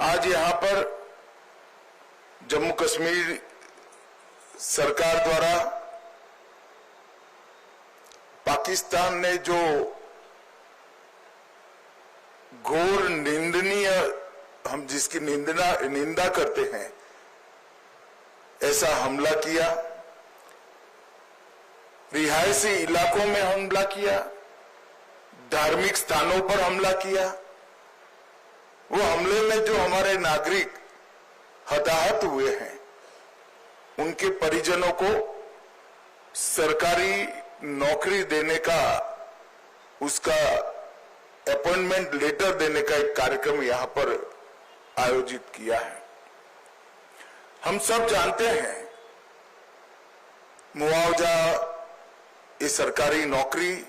आज यहां पर जम्मू कश्मीर सरकार द्वारा पाकिस्तान ने जो घोर निंदनीय, हम जिसकी निंदा करते हैं, ऐसा हमला किया, रिहायशी इलाकों में हमला किया, धार्मिक स्थानों पर हमला किया। वो हमले में जो हमारे नागरिक हताहत हुए हैं, उनके परिजनों को सरकारी नौकरी देने का, उसका अपॉइंटमेंट लेटर देने का एक कार्यक्रम यहां पर आयोजित किया है। हम सब जानते हैं मुआवजा, ये सरकारी नौकरी,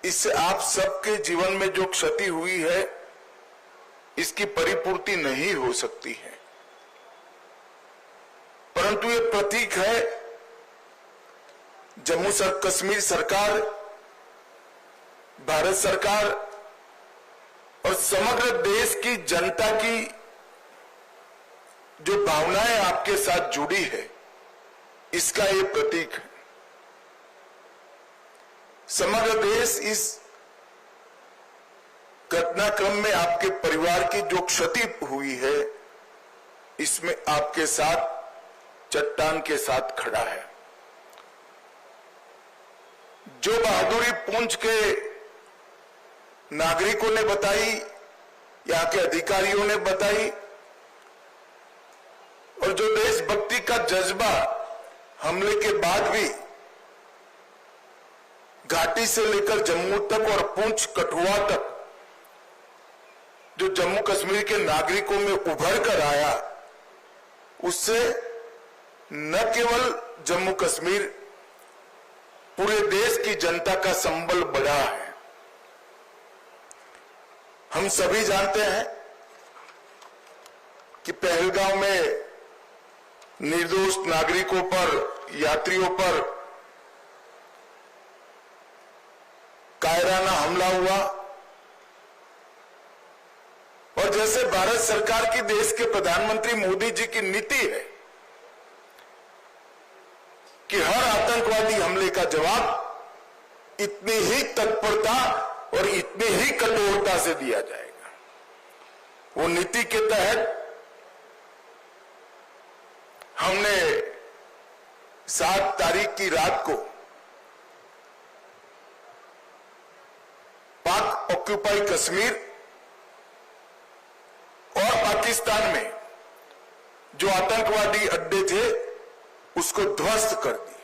इससे आप सबके जीवन में जो क्षति हुई है, इसकी परिपूर्ति नहीं हो सकती है, परंतु ये प्रतीक है जम्मू कश्मीर सरकार, भारत सरकार और समग्र देश की जनता की जो भावनाएं आपके साथ जुड़ी है, इसका ये प्रतीक है। समग्र देश इस घटनाक्रम में आपके परिवार की जो क्षति हुई है, इसमें आपके साथ चट्टान के साथ खड़ा है। जो बहादुरी पुंछ के नागरिकों ने बताई, यहाँ के अधिकारियों ने बताई, और जो देशभक्ति का जज्बा हमले के बाद भी घाटी से लेकर जम्मू तक और पुंछ कठुआ तक जो जम्मू कश्मीर के नागरिकों में उभर कर आया, उससे न केवल जम्मू कश्मीर, पूरे देश की जनता का संबल बढ़ा है। हम सभी जानते हैं कि पहलगांव में निर्दोष नागरिकों पर, यात्रियों पर कायराना हमला हुआ, और जैसे भारत सरकार की, देश के प्रधानमंत्री मोदी जी की नीति है कि हर आतंकवादी हमले का जवाब इतनी ही तत्परता और इतनी ही कठोरता से दिया जाएगा। वो नीति के तहत हमने 7 तारीख की रात को पाक ऑक्यूपाई कश्मीर और पाकिस्तान में जो आतंकवादी अड्डे थे, उसको ध्वस्त कर दी।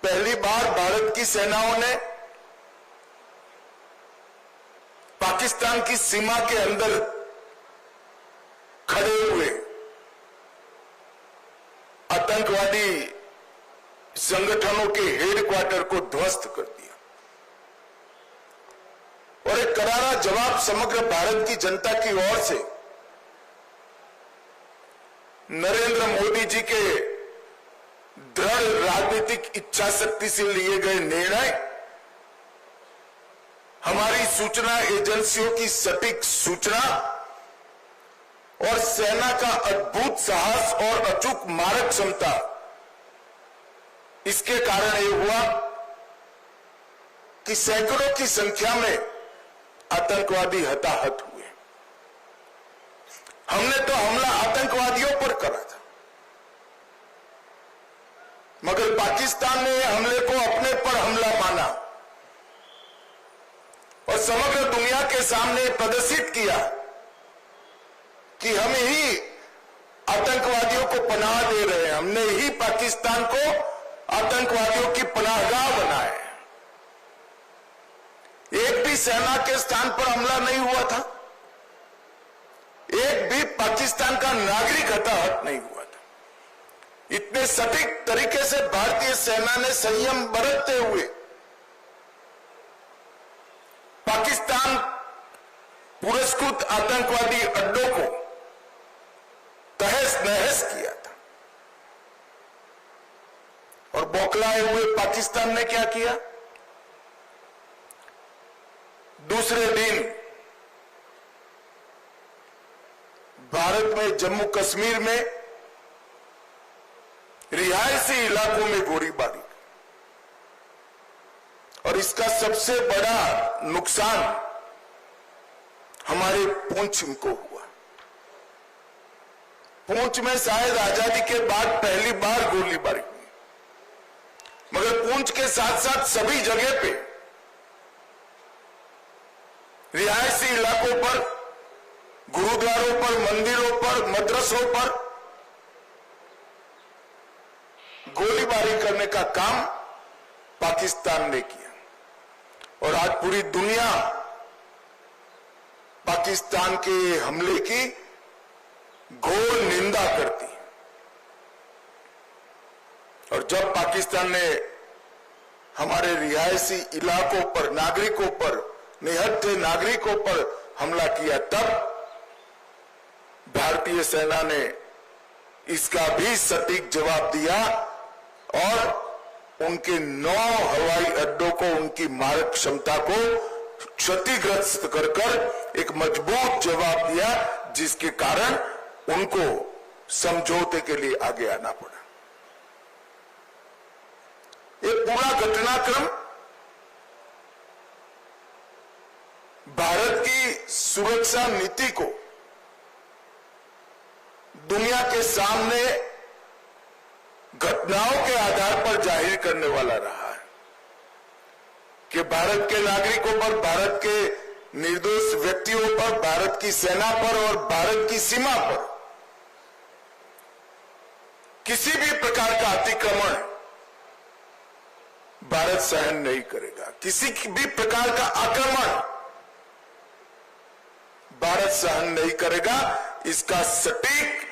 पहली बार भारत की सेनाओं ने पाकिस्तान की सीमा के अंदर खड़े हुए आतंकवादी संगठनों के हेडक्वार्टर को ध्वस्त कर दिया, और एक करारा जवाब समग्र भारत की जनता की ओर से नरेंद्र मोदी जी के दृढ़ राजनीतिक इच्छा शक्ति से लिए गए निर्णय, हमारी सूचना एजेंसियों की सटीक सूचना और सेना का अद्भुत साहस और अचूक मारक क्षमता, इसके कारण ये हुआ कि सैकड़ों की संख्या में आतंकवादी हताहत हुए। हमने तो हमला आतंकवादियों पर करा था, मगर पाकिस्तान ने हमले को अपने पर हमला माना और समग्र दुनिया के सामने प्रदर्शित किया कि हम ही आतंकवादियों को पनाह दे रहे हैं, हमने ही पाकिस्तान को आतंकवादियों की पनाहगाह बनाया है। एक भी सेना के स्थान पर हमला नहीं हुआ था, एक भी पाकिस्तान का नागरिक हताहत नहीं हुआ था। इतने सटीक तरीके से भारतीय सेना ने संयम बरतते हुए पाकिस्तान पुरस्कृत आतंकवादी अड्डों को तहस नहस किया था। और बौखलाए हुए पाकिस्तान ने क्या किया? दूसरे दिन भारत में जम्मू कश्मीर में रिहायशी इलाकों में गोलीबारी, और इसका सबसे बड़ा नुकसान हमारे पुंछ को हुआ। पुंछ में शायद आजादी के बाद पहली बार गोलीबारी हुई, मगर पुंछ के साथ साथ सभी जगह पे रिहायशी इलाकों पर, गुरुद्वारों पर, मंदिरों पर, मदरसों पर गोलीबारी करने का काम पाकिस्तान ने किया, और आज पूरी दुनिया पाकिस्तान के हमले की घोर निंदा करती है। और जब पाकिस्तान ने हमारे रिहायशी इलाकों पर, नागरिकों पर, निहत्थे नागरिकों पर हमला किया, तब भारतीय सेना ने इसका भी सटीक जवाब दिया और उनके 9 हवाई अड्डों को, उनकी मारक क्षमता को क्षतिग्रस्त कर एक मजबूत जवाब दिया, जिसके कारण उनको समझौते के लिए आगे आना पड़ा। ये पूरा घटनाक्रम भारत की सुरक्षा नीति को दुनिया के सामने घटनाओं के आधार पर जाहिर करने वाला रहा है कि भारत के नागरिकों पर, भारत के निर्दोष व्यक्तियों पर, भारत की सेना पर और भारत की सीमा पर किसी भी प्रकार का अतिक्रमण भारत सहन नहीं करेगा। किसी भी प्रकार का आक्रमण भारत सहन नहीं करेगा। इसका सटीक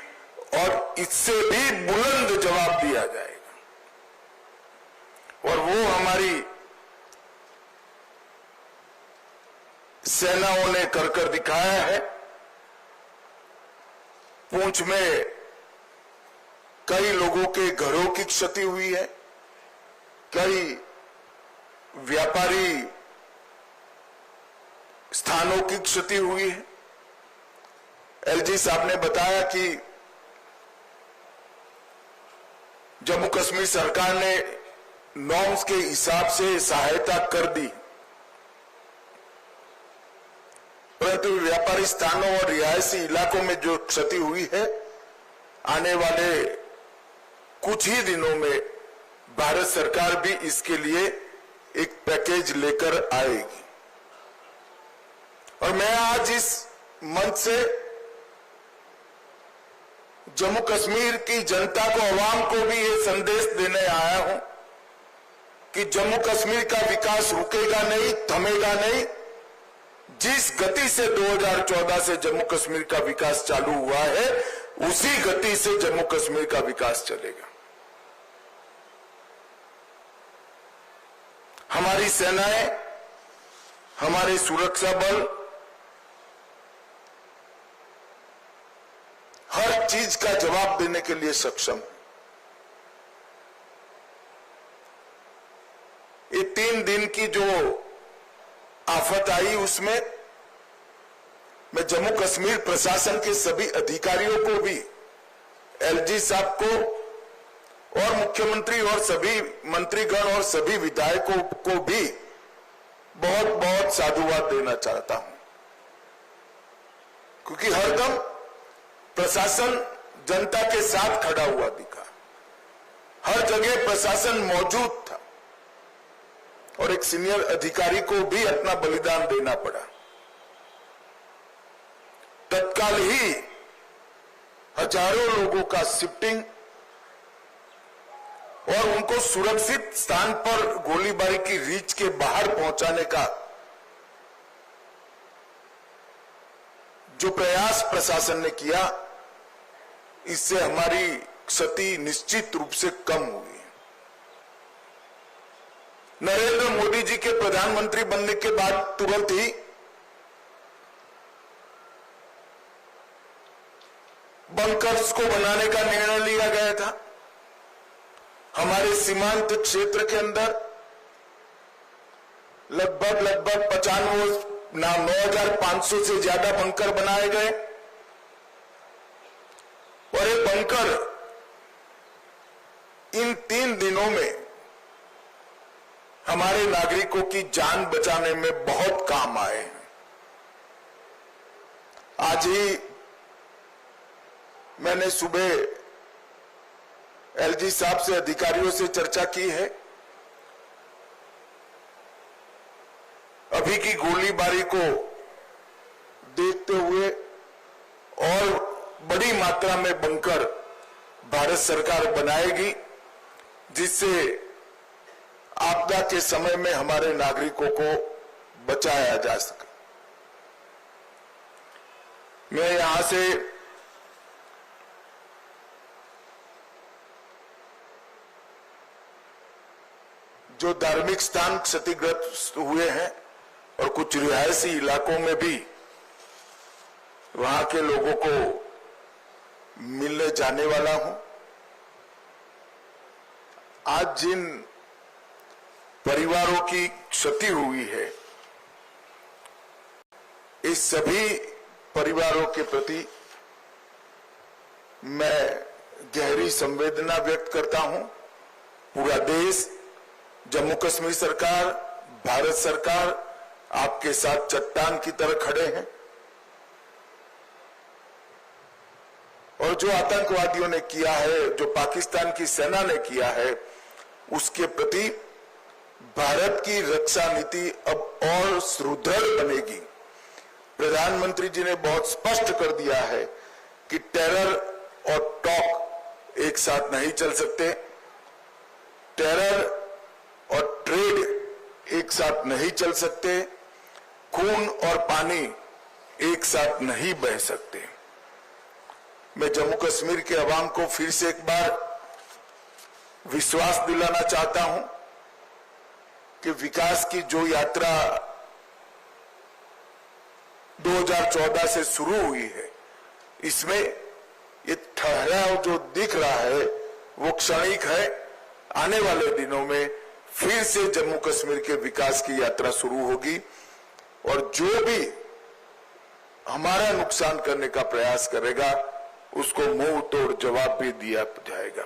और इससे भी बुलंद जवाब दिया जाएगा, और वो हमारी सेनाओं ने कर दिखाया है। पुंछ में कई लोगों के घरों की क्षति हुई है, कई व्यापारी स्थानों की क्षति हुई है। एलजी साहब ने बताया कि जम्मू कश्मीर सरकार ने नॉर्म्स के हिसाब से सहायता कर दी, परंतु व्यापारी स्थानों और रिहायशी इलाकों में जो क्षति हुई है, आने वाले कुछ ही दिनों में भारत सरकार भी इसके लिए एक पैकेज लेकर आएगी। और मैं आज इस मंच से जम्मू कश्मीर की जनता को, अवाम को भी ये संदेश देने आया हूं कि जम्मू कश्मीर का विकास रुकेगा नहीं, थमेगा नहीं। जिस गति से 2014 से जम्मू कश्मीर का विकास चालू हुआ है, उसी गति से जम्मू कश्मीर का विकास चलेगा। हमारी सेनाएं, हमारे सुरक्षा बल हर चीज का जवाब देने के लिए सक्षम। ये 3 दिन की जो आफत आई, उसमें मैं जम्मू कश्मीर प्रशासन के सभी अधिकारियों को भी, एलजी साहब को और मुख्यमंत्री और सभी मंत्रीगण और सभी विधायकों को भी बहुत बहुत साधुवाद देना चाहता हूं, क्योंकि हरदम प्रशासन जनता के साथ खड़ा हुआ दिखा। हर जगह प्रशासन मौजूद था और एक सीनियर अधिकारी को भी अपना बलिदान देना पड़ा। तत्काल ही हजारों लोगों का शिफ्टिंग और उनको सुरक्षित स्थान पर गोलीबारी की रीच के बाहर पहुंचाने का जो प्रयास प्रशासन ने किया, इससे हमारी क्षति निश्चित रूप से कम हुई। नरेंद्र मोदी जी के प्रधानमंत्री बनने के बाद तुरंत ही बंकर्स को बनाने का निर्णय लिया गया था। हमारे सीमांत क्षेत्र के अंदर लगभग 9,500 से ज्यादा बंकर बनाए गए। और ये बंकर इन 3 दिनों में हमारे नागरिकों की जान बचाने में बहुत काम आए हैं। आज ही मैंने सुबह एलजी साहब से, अधिकारियों से चर्चा की है। अभी की गोलीबारी को देखते हुए और बड़ी मात्रा में बंकर भारत सरकार बनाएगी, जिससे आपदा के समय में हमारे नागरिकों को बचाया जा सके। मैं यहां से जो धार्मिक स्थान क्षतिग्रस्त हुए हैं और कुछ रिहायशी इलाकों में भी वहां के लोगों को मिलने जाने वाला हूं। आज जिन परिवारों की क्षति हुई है, इस सभी परिवारों के प्रति मैं गहरी संवेदना व्यक्त करता हूं। पूरा देश, जम्मू कश्मीर सरकार, भारत सरकार आपके साथ चट्टान की तरह खड़े हैं और जो आतंकवादियों ने किया है, जो पाकिस्तान की सेना ने किया है, उसके प्रति भारत की रक्षा नीति अब और सुदृढ़ बनेगी। प्रधानमंत्री जी ने बहुत स्पष्ट कर दिया है कि टेरर और टॉक एक साथ नहीं चल सकते, टेरर और ट्रेड एक साथ नहीं चल सकते, खून और पानी एक साथ नहीं बह सकते। मैं जम्मू कश्मीर के अवाम को फिर से एक बार विश्वास दिलाना चाहता हूं कि विकास की जो यात्रा 2014 से शुरू हुई है, इसमें ये ठहराव जो दिख रहा है वो क्षणिक है। आने वाले दिनों में फिर से जम्मू कश्मीर के विकास की यात्रा शुरू होगी और जो भी हमारा नुकसान करने का प्रयास करेगा उसको मुंह तोड़ जवाब भी दिया जाएगा।